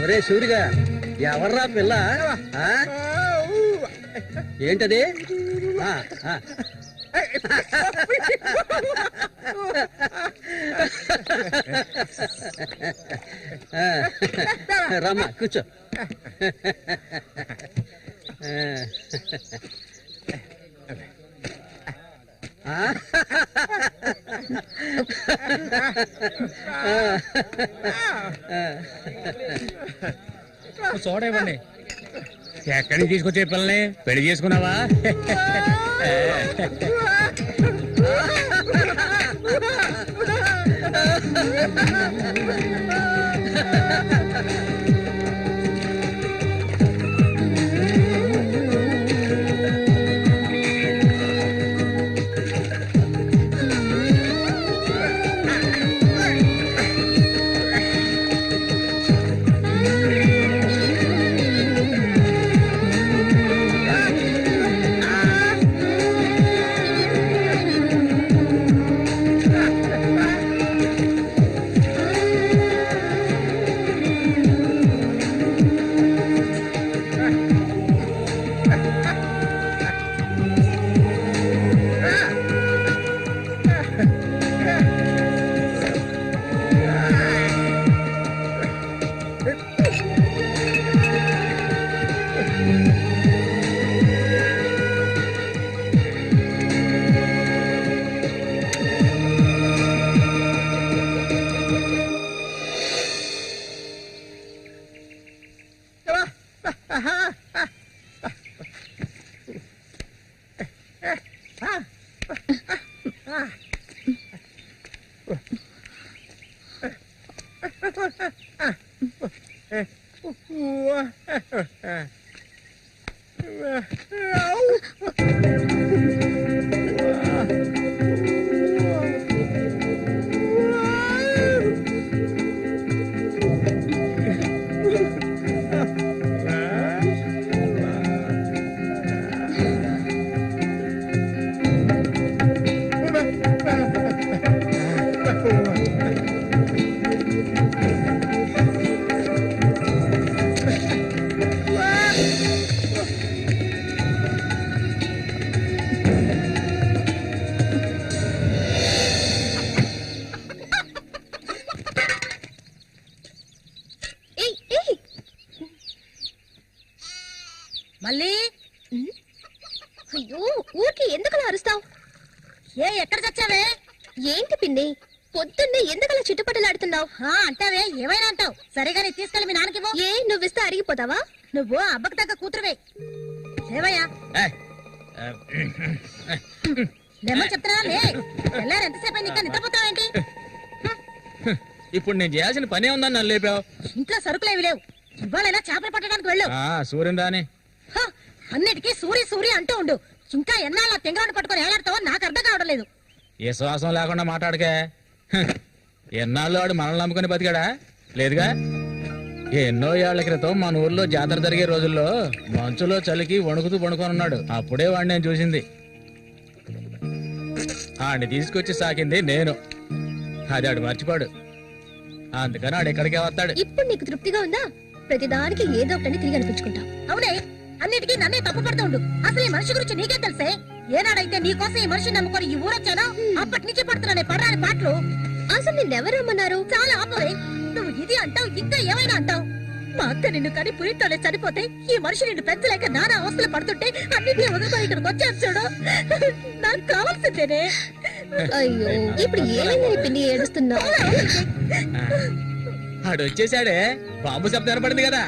ఒరే సూరిగా, ఎవర్రా పిల్ల? ఏంటది? రమ్మా కూర్చో. చూడవండి, ఎక్కడికి తీసుకొచ్చే పిల్లని పెళ్లి చేసుకున్నావా? మళ్ళీ అయ్యో, ఊరికి ఎందుకలా అరుస్తావు? ఎక్కడ చచ్చావే? ఏంటి పిన్ని, పొద్దున్నే ఎందుకలా చిట్టుపట్టలాడుతున్నావు? అంటావే, ఏమైనా అంటావు. సరేగానే తీసుకెళ్ళి మీ నాన్నకి. ఏ, నువ్విస్తే అరిగిపోతావా? నువ్వు అబ్బకు తగ్గ కూతురువే. ఏవయ్యా లేమని చెప్తున్నా. ఎల్లారు ఎంతసేపు అయింది, ఇంకా నిద్రపోతావేంటి? ఇప్పుడు నేను చేయాల్సిన పనే ఉందని నన్ను లేపావు. ఇంట్లో సరుకులేవి లేవు. ఇవాళైనా చేపలు పట్టడానికి వెళ్ళు. సూర్యం రాని అన్నిటికీ సూరి సూరి అంటూ ఉండు. ఇంకా ఎన్నాళ్ళ తెంగరాన్ని పట్టుకొని ఏలాడతావో నాకు అర్థం కావడం లేదు. ఏ శ్వాసం లేకుండా మాట్లాడకే. ఎన్నాళ్ళు వాడు మనల్ని నమ్ముకుని బతికాడా? లేదుగా. ఎన్నో ఏళ్ల క్రితం మన ఊర్లో జాతర జరిగే రోజుల్లో మంచులో చలికి వణుకుతూ వణుకొని ఉన్నాడు. అప్పుడే వాడిని నేను చూసింది. ఆడిని తీసుకొచ్చి సాకింది నేను. అది ఆడు మర్చిపోడు. అందుకని ఆడు ఎక్కడికే వస్తాడు. ఇప్పుడు నీకు తృప్తిగా ఉందా? ప్రతిదానికి ఏదో ఒకటి తిరిగి అనిపించుకుంటా. అవునే, అన్నిటికీ నన్నే తప్పు పడుతూ ఉండు. అసలు ఈ మనిషి గురించి నీకేం తెలిసే? ఏనాడైతే నీకోసం ఈ మనిషిని నమ్ముకొని ఈ ఊరొచ్చానో అప్పటి నుంచి పడుతున్నానే పడరాని పాటలు. అసలు నిన్నెవరు రమ్మన్నారు? చాలా ఆపవే. నువ్వు ఇది అంటావు, ఇంకా ఏమైనా అంటావు. మా అక్క నిన్ను కని పురితోనే చనిపోతే ఈ మనిషి నిన్ను పెంచలేక నానా అవస్థలు పడుతుంటే అన్నిటినీ వదులుకొని ఇక్కడికి వచ్చాను చూడు. నాకు కావాల్సిందేనే. అయ్యో, ఇప్పుడు ఏమైందని పిన్ని ఏడుస్తున్నావు? ఆడు వచ్చేసాడే. బాంబు శబ్దం ఏర్పడింది కదా.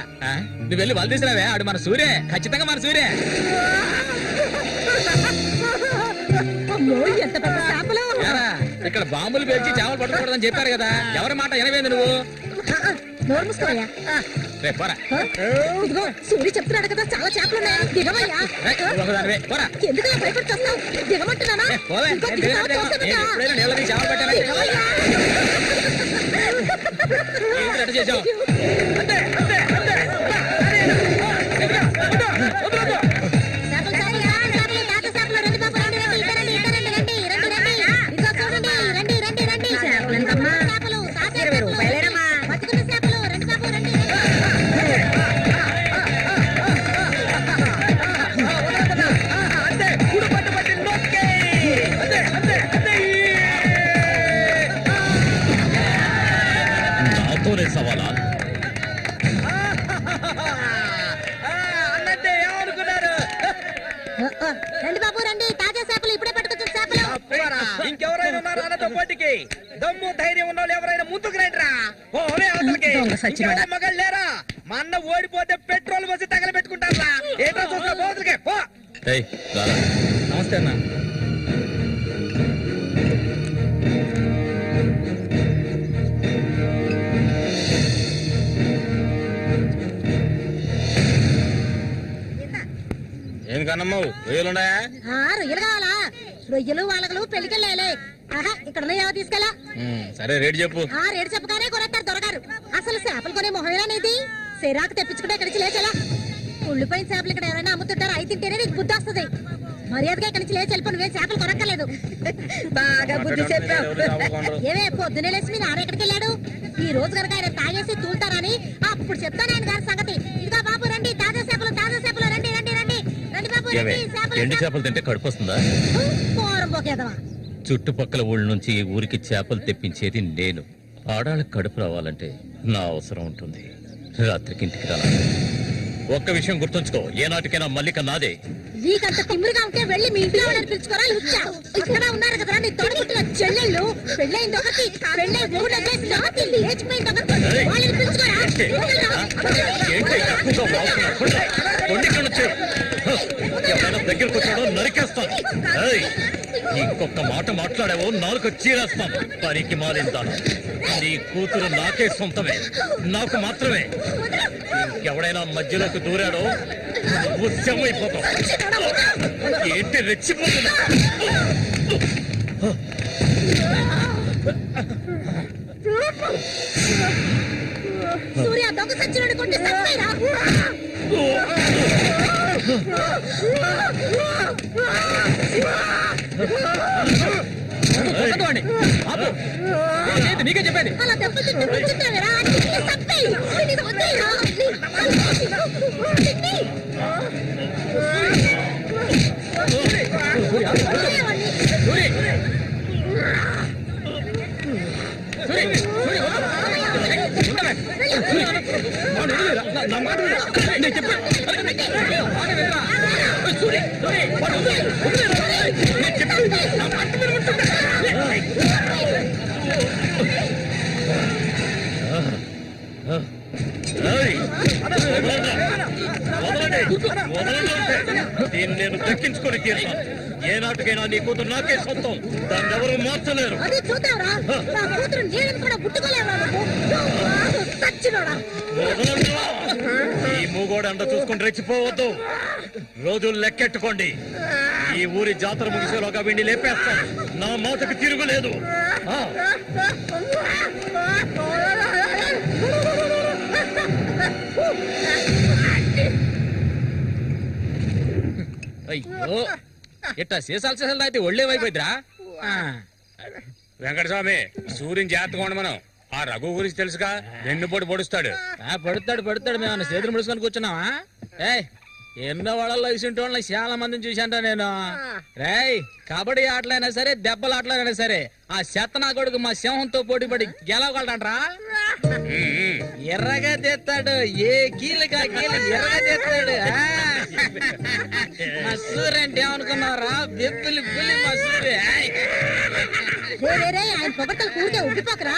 నువ్వు వెళ్ళి వాళ్ళు తీసినావే. ఆడు మన సూర్య, ఖచ్చితంగా మన సూర్య. అమ్మో, ఎంత పెద్ద చేపలు. ఇక్కడ బాంబులు పేర్చి చేపలు పట్టుకోవడం చెప్పారు కదా, ఎవరి మాట వినవేంది నువ్వు? నోరు మూసుకోవయ్యా. రేపు పోరా. ఇదిగో సూర్య చెప్తున్నాడు కదా, చాలా చేపలు ఉన్నాయా, దిగవయ్యా. ఒకదానివే పోరా. ఎందుకు భయపడుతున్నావు? దిగమంటున్నానా? పోవే. ఇంకో నేను దిగుతావా? దిగను. తోసేను నేను కదా. ఎప్పుడైనా నీళ్ళని చేపలు పెట్టానా? దిగవయ్యా. ఏంటి అట్ట చేసావు? చేపలు కాయలా? చేపలు, తాత చేపలు, రండి బాబు, రండి, రండి, ఇటు రండి, ఇటు రండి, రండి, రండి, రండి. ఇదిగో చూడండి, రండి, రండి, రండి. చేపలు ఎంతమ్మా? చేపలు, తాత చేపలు, బతుకున్న చేపలు, రండి బాబు, రండి. నాతోనే సవాలా? రండి బాబు, రండి, తాజా చేపలు, ఇప్పుడే పట్టుకొచ్చిన చేపలు. ఇంకెవరైనా ఉన్నారా అన్నతో పోటీకి? దమ్ము ధైర్యం ఉన్న వాళ్ళు ఎవరైనా ముందుకు రండిరా. ఓరే అవతలకి. ఇంకెవరు మగాళ్ళు లేరా? మా అన్న ఓడిపోతే పెట్రోల్ పోసి తగలబెట్టుకుంటారా? ఏటో చూసిన పోతులకే పో. నమస్తే అన్న. ఏం కన్నమ్మావు, రొయ్యలున్నాయా? రొయ్యలు కావాలా? రొయ్యలు వాళ్ళగలు పెళ్లికెళ్ళాలి. ఆహా, ఇక్కడ తీసుకెళ్ళా. సరే రేటు చెప్పు. రేటు చెప్పగానే కొనేస్తారు దొరగారు. అసలు చేపలు కొనే మొహమేనా నీది? సిరాకు తెప్పించుకుంటే ఇక్కడి నుంచి లేచేలా. ఉళ్ళిపోయిన చేపలు ఇక్కడ ఎవరైనా అమ్ముతుంటారు, అయి తింటేనే నీకు బుద్ధి వస్తుంది. మర్యాదగా ఇక్కడి నుంచి లేచి వెళ్ళిపోయి నువ్వే చేపలు కొనక్కర్లేదు. బాగా బుద్ధి చెప్పావు. ఏమే పొద్దునే లేచి మీ నాన్న ఎక్కడికి వెళ్ళాడు? ఈ రోజు కనుక ఆయన తాగేసి తూలుతారని అప్పుడు చెప్తాను ఆయన గారి సంగతి. ఇదిగా బాబు రండి, తాజా చేపలు, రండి, రండి, రండి, రండి బాబు, రండి. ఎండు చేపలు తింటే కడుపు వస్తుందా? పోరం పోకేదవా. చుట్టుపక్కల ఊళ్ళ నుంచి ఈ ఊరికి చేపలు తెప్పించేది నేను. ఆడాళ్ళకి కడుపు రావాలంటే నా అవసరం ఉంటుంది. రాత్రికి ఇంటికి రాను. ఒక్క విషయం గుర్తుంచుకో, ఏనాటికైనా మల్లిక నాదే. నీకంత తిమ్మిరిగా ఉంటే వెళ్ళి మీ ఇంట్లో వాళ్ళని పిలుచుకోరా. లుచ్చా ఇక్కడ ఉన్నారు కదా నీ తోడుపుట్టిన చెల్లెళ్ళు. పెళ్ళైంది ఒకటి, పెళ్ళై మూడు వదిలేసి రాత్రి లేచిపోయింది ఒకటి. వాళ్ళని పిలుచుకోరా. ఏంటి తక్కువగా వాగుతున్నావు? కొండి ఇక్కడ నుంచి. ఎవరైనా దగ్గరకు వచ్చాడో నరికేస్తాను. ఏయ్, ఇంకొక మాట మాట్లాడావో నాలుగు చీరేస్తాను. పనికి మారిందాను. నీ కూతురు నాకే సొంతమే, నాకు మాత్రమే. ఎవడైనా మధ్యలోకి దూరాడో నువ్వు శవమైపోతావు. ఏంటి రెచ్చిపోతున్నా? సూర్య దొంగ సచ్చినోడు కొట్టి సచ్చిరా. నీకే చెప్పేది. అలా దెబ్బలు తింటూ కూర్చుంటావేరా? చంపేయి. ఇది వదిలేరా? దీన్ని నేను దక్కించుకొని తీరుతాను. ఏ నాటికైనా నీ కూతురు నాకే సొంతం. దాన్ని ఎవరు మార్చలేరు. అది చూద్దాంరా. నా కూతురు నీళ్ళని కూడా ముట్టుకోలేవా నువ్వు? సచ్చినోడా. ఈ మూగోడు అంట చూసుకుని రెచ్చిపోవద్దు. రోజులు లెక్కెట్టుకోండి. ఈ ఊరి జాతర ముగిసేలోగా వీడిని లేపేస్తాను. నా మాటకు తిరుగులేదు. అయ్యో, ఇట్టా సీసాలు సీసాలు అయితే ఒళ్ళే వైపోయిద్రా. వెంకటస్వామి, సూర్యుని జాగ్రత్తగా ఉండ. మనం ఆ రఘు గురించి తెలుసుగా, వెన్నుపోటు పొడుస్తాడు. పడుతాడు. మేము చేతులు ముడుచుకొని కూర్చున్నావా? ఎన్నో వాళ్ళలో ఇసుంటోళ్ళని చాలా మందిని చూశాంట నేను. రేయ్, కబడ్డీ ఆటలైనా సరే, దెబ్బల ఆటలైనా సరే, ఆ చెత్తనా కొడుకు మా సింహంతో పోటీ పడి గెలవగలడంట్రా. ఎర్రగా తెస్తాడు, ఏ కీలుగా కీలు ఎర్రగా తెస్తాడు. మసూరి అంటే ఏమనుకున్నారా? బెబ్బులి పులి మసూరి. ఆయన పొగట్టలు కూడితే ఉబ్బిపోకరా.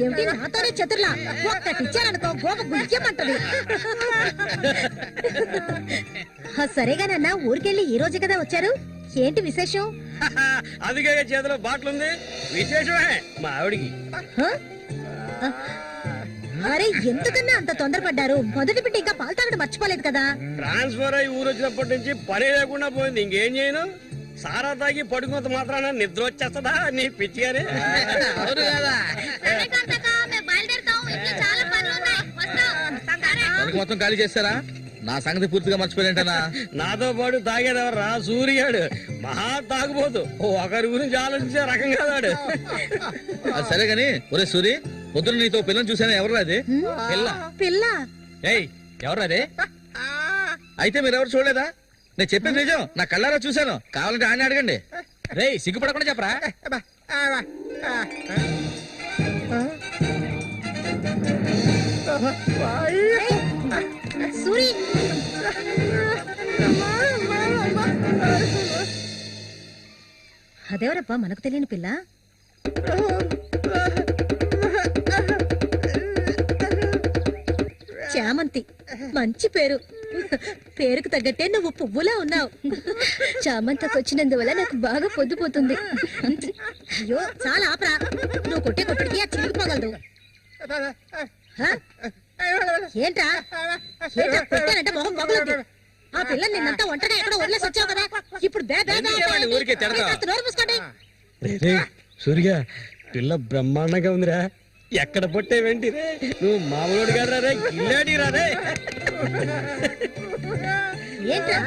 ఏమిటి నాతోనే చతుర్లా? ఒక్కటిచ్చారనుకో గోప గుయ్యమంటది. సరేగానన్నా, ఊరికెళ్ళి ఈ రోజు కదా వచ్చారు. ఏంటి విశేషం? అదిగే చేతిలో బాటిల్ ఉంది, విశేషమే మా ఆవిడికి. హ? అరే ఎందుకన్నా అంత తొందరపడ్డారు? మొదటి బిడ్డ ఇంకా పాలు తాగడం మర్చిపోలేదు కదా. ట్రాన్స్ఫర్ అయ్యి ఊరు వచ్చినప్పటి నుంచి పని లేకుండా పోయింది. ఇంకేం చేయను, సారా తాగి పడుకున్నంత మాత్రాన నిద్ర వచ్చేస్తుందా నీ పిచ్చి గాని? అవును కదా. మొత్తం ఖాళీ చేస్తారా? నా సంగతి పూర్తిగా మర్చిపోయింటనా? నాతో పాటు తాగేదెవర్రా? సూర్యాడు మహా తాగుపోతు, ఒకరి గురించి ఆలోచించే రకం కాదాడు. అది సరే గాని, ఒరే సూరి, పొద్దున నీతో పిల్లని చూసాను, ఎవరు అది? పిల్ల. పిల్ల? ఏయ్, ఎవరు అది? అయితే మీరెవరు చూడలేదా? నేను చెప్పేది నిజం, నా కళ్ళారా చూశాను. కావాలంటే ఆయన అడగండి. రేయ్, సిగ్గుపడకుండా చెప్పరా? సూరి, అదెవరబ్బా మనకు తెలియని పిల్ల? చామంతి, మంచి పేరు. పేరుకు తగ్గట్టే నువ్వు పువ్వులా ఉన్నావు. చామంతకు వచ్చినందువల్ల నాకు బాగా పొద్దుపోతుంది. అయ్యో చాలా ఆపరా, నువ్వు కొట్టే కొట్టుడికి ఆ చిరిగిపోగలదు. ఏంట్రా ఏంట్రా కొట్టానంటే మొహం పగులుద్ది. ఆ పిల్లని నిన్నంతా ఒంటరిగా ఎక్కడో వదిలేసి వచ్చావు కదా, ఇప్పుడు నోరు మూసుకోండి. సూర్య, పిల్ల బ్రహ్మాండంగా ఉందిరా. ఎక్కడ పొట్టే వెంటిరే, నువ్వు మామూలుడు కాదు రే, గిల్లాడి రాదే. ఏంట్రా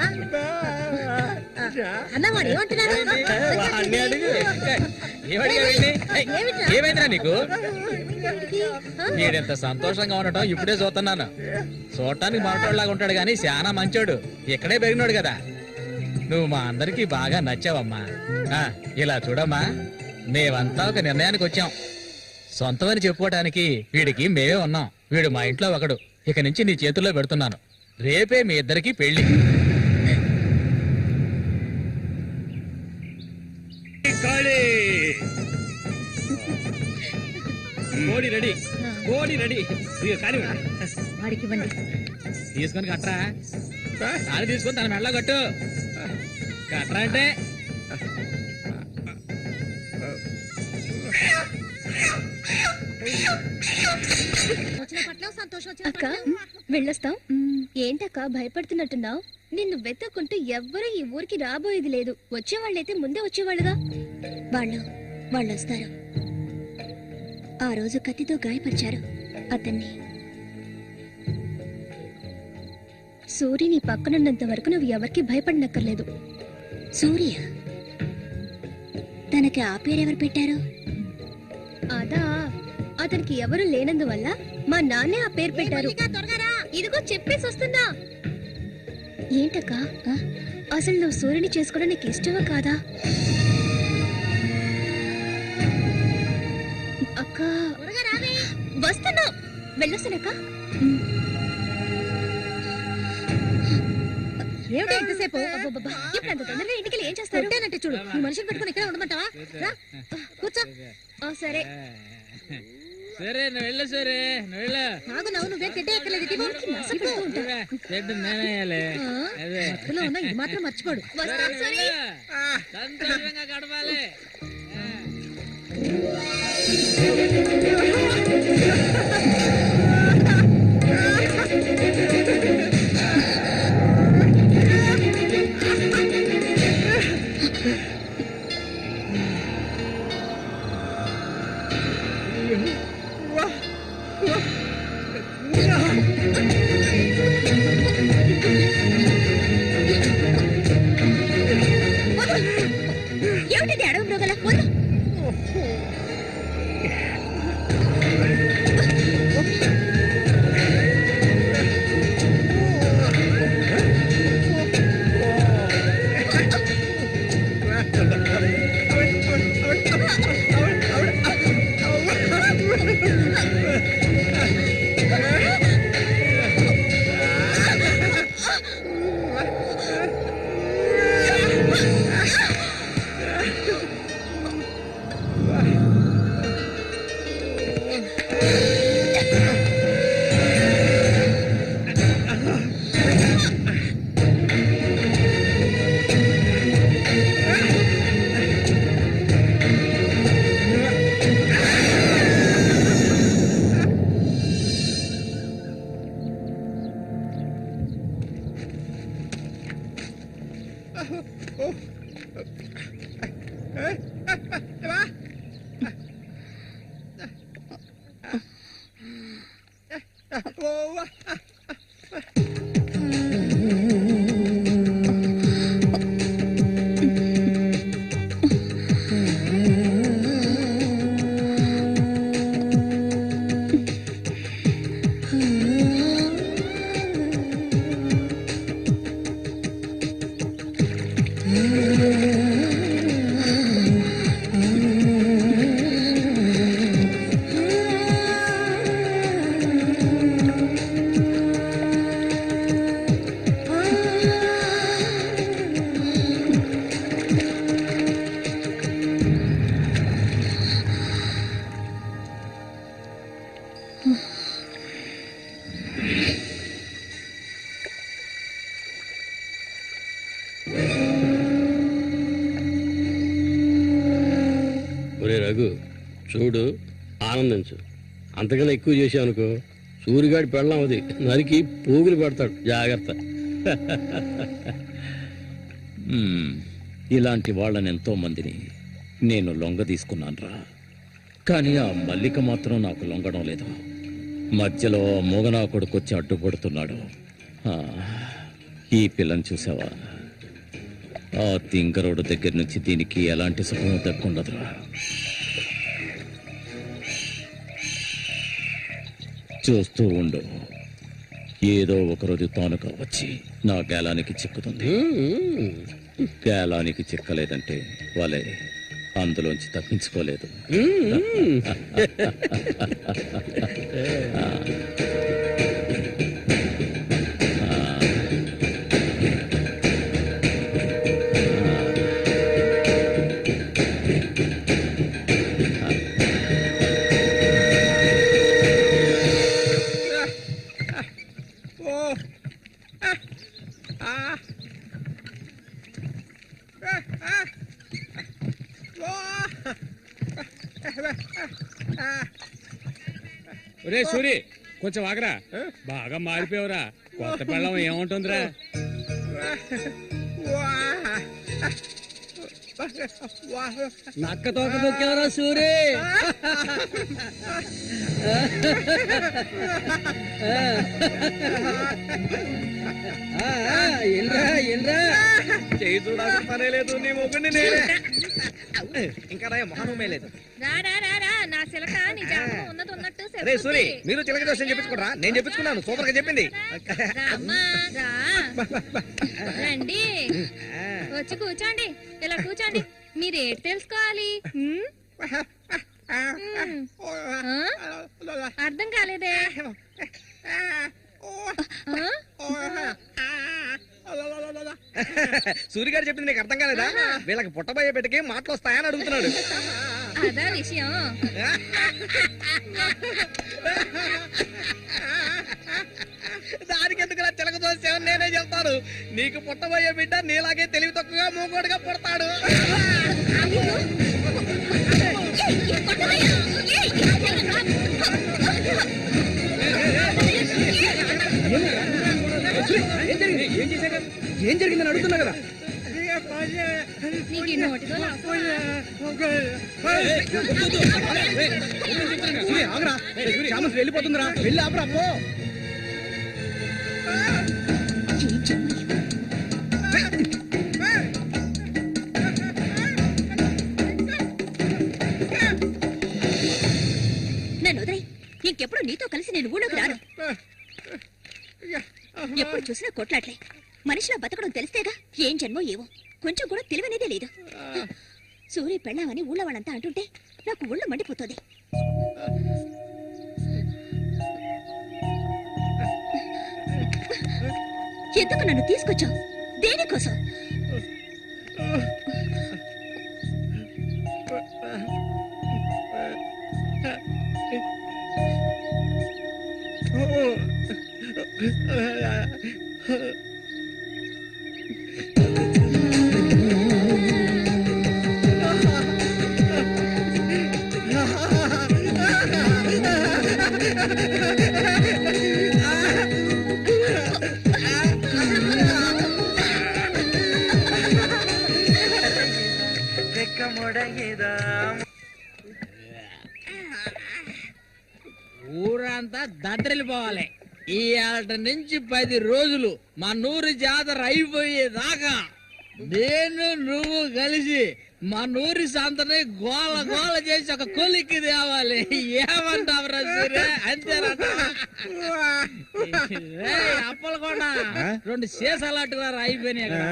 అన్నవాడు ఏమంటున్నాడు? వాడిని అడుగు. ఏమైందిరా నీకు? మీరెంత సంతోషంగా ఉండటం ఇప్పుడే చూస్తున్నాను. చూడటానికి మాట్లాడలాగా ఉంటాడు గాని చాలా మంచోడు. ఇక్కడే పెరిగినాడు కదా. నువ్వు మా అందరికి బాగా నచ్చావమ్మా. ఇలా చూడమ్మా, మేమంతా ఒక నిర్ణయానికి వచ్చాం. సొంతమని చెప్పుకోవటానికి వీడికి మేమే ఉన్నాం. వీడు మా ఇంట్లో ఒకడు. ఇక నుంచి నీ చేతుల్లో పెడుతున్నాను. రేపే మీ ఇద్దరికి పెళ్లి. కోడి రెడీ, కోడి రెడీ. వాడికి ఇవ్వండి. తీసుకొని కట్టరా. తాళి తీసుకొని తన మెడలో కట్టు. కట్టరా అంటే అక్క వెళ్ళొస్తాం. ఏంటక్క భయపడుతున్నట్టున్నావు? నిన్ను వెతుక్కుంటూ ఎవ్వరూ ఈ ఊరికి రాబోయేది లేదు. వచ్చేవాళ్ళైతే ముందే వచ్చేవాళ్ళుగా. వాళ్ళు వస్తారు. ఆ రోజు కత్తితో గాయపరిచారు అతన్ని. సూర్య నీ పక్కనున్నంత వరకు నువ్వు ఎవరికి భయపడనక్కర్లేదు. సూర్య తనకి ఆ పేరెవరు పెట్టారు? అదా, అతనికి ఎవరు లేనందువల్ల మా నాన్నే ఆ పేరు పెట్టారు. ఇదిగో చెప్పేసి వస్తున్నా. ఏంటక్క, అసలు నువ్వు సూర్యుని చేసుకోవడం నీకు ఇష్టమా కాదా? అక్క వస్తున్నా, వెళ్ళొస్తానక్క. ఏమిటి ఎంతసేపు? ఇప్పుడు అంత తొందరగా ఇంటికి ఏం చేస్తారు? అంటే చూడు, ఈ మనిషిని పెట్టుకుని ఇక్కడ ఉండమంటావా? కూర్చో. సరే సరే, నువ్వు వెళ్ళు. సరే, నువ్వు వెళ్ళు. నువ్వేం తిట్టే ఎక్కలేదు. ఇది మాత్రం మర్చిపోడు. సంతోషంగా గడపాలి. ఏమిటి అడవి మృగల? ఒరే రఘు చూడు, ఆనందించు. అంతకన్నా ఎక్కువ చేసావు అనుకో సూరిగాడి పెళ్ళం అది నరికి పోగులు పెడతాడు. జాగ్రత్త. ఇలాంటి వాళ్ళని ఎంతో మందిని నేను లొంగ తీసుకున్నానురా. కానీ ఆ మల్లిక మాత్రం నాకు లొంగడం లేదు. మధ్యలో మూగనా కొడుకొచ్చి అడ్డుపడుతున్నాడు. ఈ పిల్లని చూసావా? ఆ తింకరోడు దగ్గర నుంచి దీనికి ఎలాంటి సుఖం దక్కుండదురా. చూస్తూ ఉండు, ఏదో ఒకరోజు తానుగా వచ్చి నా గేలానికి చిక్కుతుంది. గేలానికి చిక్కలేదంటే వాళ్ళే అందులోంచి తప్పించుకోలేదు. ఒరే సూరి, కొంచెం ఆగరా. బాగా మారిపోయావురా. కొత్త పెళ్ళం ఏముంటుందిరా? నక్క తోక దొక్కేవరా సూరి. చేయి చూడాల్సిన పనే లేదు, నీ మొగ్గుని నేనే. ఇంకా మొహమే లేదు. రే సూరి, మీరు చిలక దోషం చెప్పించుకోరా? నేను చెప్పించుకున్నాను, సూపర్ గా చెప్పింది. రండి, వచ్చి కూర్చోండి. ఇలా కూర్చోండి. మీరేటి తెలుసుకోవాలి? అర్థం కాలేదే? సూర్య గారు చెప్పింది నీకు అర్థం కాలేదా? వీళ్ళకి పుట్టబోయే బిడ్డకి మాటలు వస్తాయని అడుగుతున్నాడు. అదా విషయం. దానికి ఎందుకు చిలక దోషం నేనే చెప్తాను. నీకు పుట్టబోయే బిడ్డ నీలాగే తెలివి తక్కువగా మూగోడుగా పుడతాడు. ఏం జరిగిందని అడుగుతున్నా కదా. వెళ్ళిపోతుందిరా, వెళ్ళి ఆపరా. నన్ను వదిలే. ఇంకెప్పుడు నీతో కలిసి నేను ఊళ్ళోకి రాను. ఎప్పుడు చూసినా కొట్లాట్లే. మనిషిలో బతకడం తెలిస్తేగా. ఏం జన్మో ఏవో, కొంచెం కూడా తెలివనేదే లేదు. సూర్య పెళ్ళామని ఊళ్ళో వాళ్ళంతా అంటుంటే నాకు ఒళ్ళు మండిపోతుంది. ఎందుకు నన్ను తీసుకొచ్చావు? దేనికోసం? ఊరంతా దద్దరిల్లిపోవాలి. ఈ ఆట నుంచి 10 రోజులు మా నూరు జాతర అయిపోయేదాకా నేను నువ్వు కలిసి మా నూరి సంతని గోల గోల చేసి ఒక కొలిక్కి తేవాలి. ఏమంటావురా సూర్య? అంతేనట. అప్పలు కూడా 2 సీసాలట్టుగా అయిపోయినాయి కదా.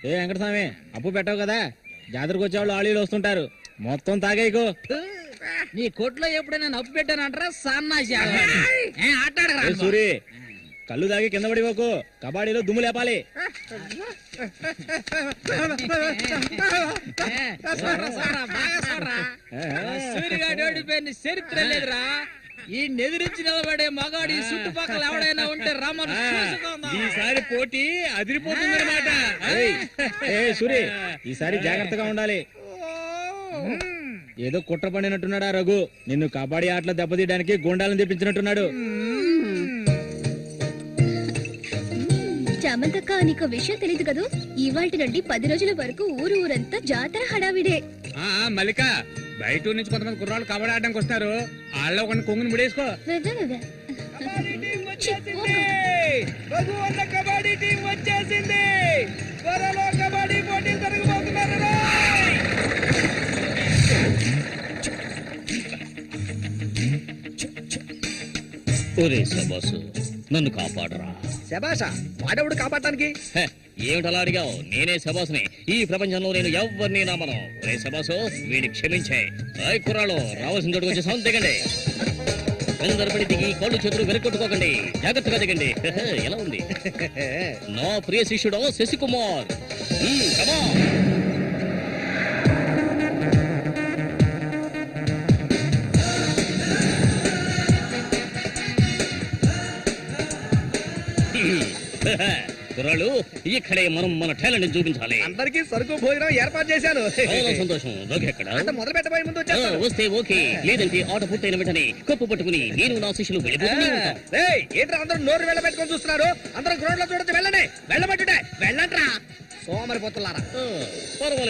ఏ వెంకటస్వామి, అప్పు పెట్టావు కదా, జాతరకు వచ్చేవాళ్ళు ఆళీలు వస్తుంటారు, మొత్తం తాగేయకు. నీ కొట్లో ఎప్పుడైనా నప్పు పెట్టానంటారా? సన్నాసి ఆటాడు. సూరి, కళ్ళు తాగి కింద పడిపోకు, కబాడీలో దుమ్ము లేపాలి. సూర్యగాడి ఓడిపోయిన చరిత్ర లేదురా. ఈ నెదిరించి నిలబడే మగాడి చుట్టుపక్కల ఎవడైనా ఉంటే రమ్మను ఈసారి పోటీ అదిరిపోతుందన్నమాట. ఏ సూరి ఈసారి జాగ్రత్తగా ఉండాలి. ఏదో కుట్ర పడినట్టున్నాడా రఘు? నిన్ను కబడ్డీ ఆటలో దెబ్బతీయడానికి గుండాలను తెప్పించినట్టున్నాడు. చామంతక్క, నీకు విషయం తెలీదు కదూ, ఇవాల్టి నుండి 10 రోజుల వరకు ఊరంతా జాతర హడావిడే. మల్లిక, బయట ఊరు నుంచి కొంతమంది కుర్రాళ్ళు కబడ్డీ ఆడడానికి వస్తారు. వాళ్ళ ఒక కొంగుని ముడేసుకో. రఘు అన్న కబడ్డీ టీం వచ్చేసింది. త్వరలో కబడ్డీ పోటీలు జరగబోతున్నారు. ఒరే శబాసు, నన్ను కాపాడరా. శబాషా, వాడెవడు కాపాడటానికి? హె, ఏమిటలా అడిగావు? నేనే శబాసుని. ఈ ప్రపంచంలో నేను ఎవరిని నమ్మను. ఒరే శబాసు, వీడిని క్షమించే. రాయ్ కుర్రాళ్ళు, రావాల్సిన చోటుకు వచ్చి సౌండ్ దిగండి. తొందరపడి దిగి కళ్ళు చేతులు వెనకొట్టుకోకండి. జాగ్రత్తగా దిగండి. హెహె, ఎలా ఉంది? నా ప్రియ శిష్యుడు శశికుమార్. కమా కుర్రాళ్ళు, ఇక్కడే మనం మన టాలెంట్ చూపించాలి. అందరికీ సరుకు భోజనం ఏర్పాటు చేశాను. చాలా సంతోషం. రోగి ఎక్కడ? అంటే మొదలు పెట్టబోయే ముందు వచ్చేస్తాను. వస్తే ఓకే, లేదంటే ఆట పూర్తయిన వెంటనే కప్పు పట్టుకుని నేను నా శిష్యులు వెళ్ళిపోతూనే ఉంటాం. ఏంట్రా అందరూ నోరు వెళ్ళబెట్టుకొని చూస్తున్నారు? అందరూ గ్రౌండ్ లో చూడొచ్చు. వెళ్ళండి, వెళ్ళబట్టుడే, వెళ్ళంట్రా సోమరిపోతులారా. పర్వాలేదు.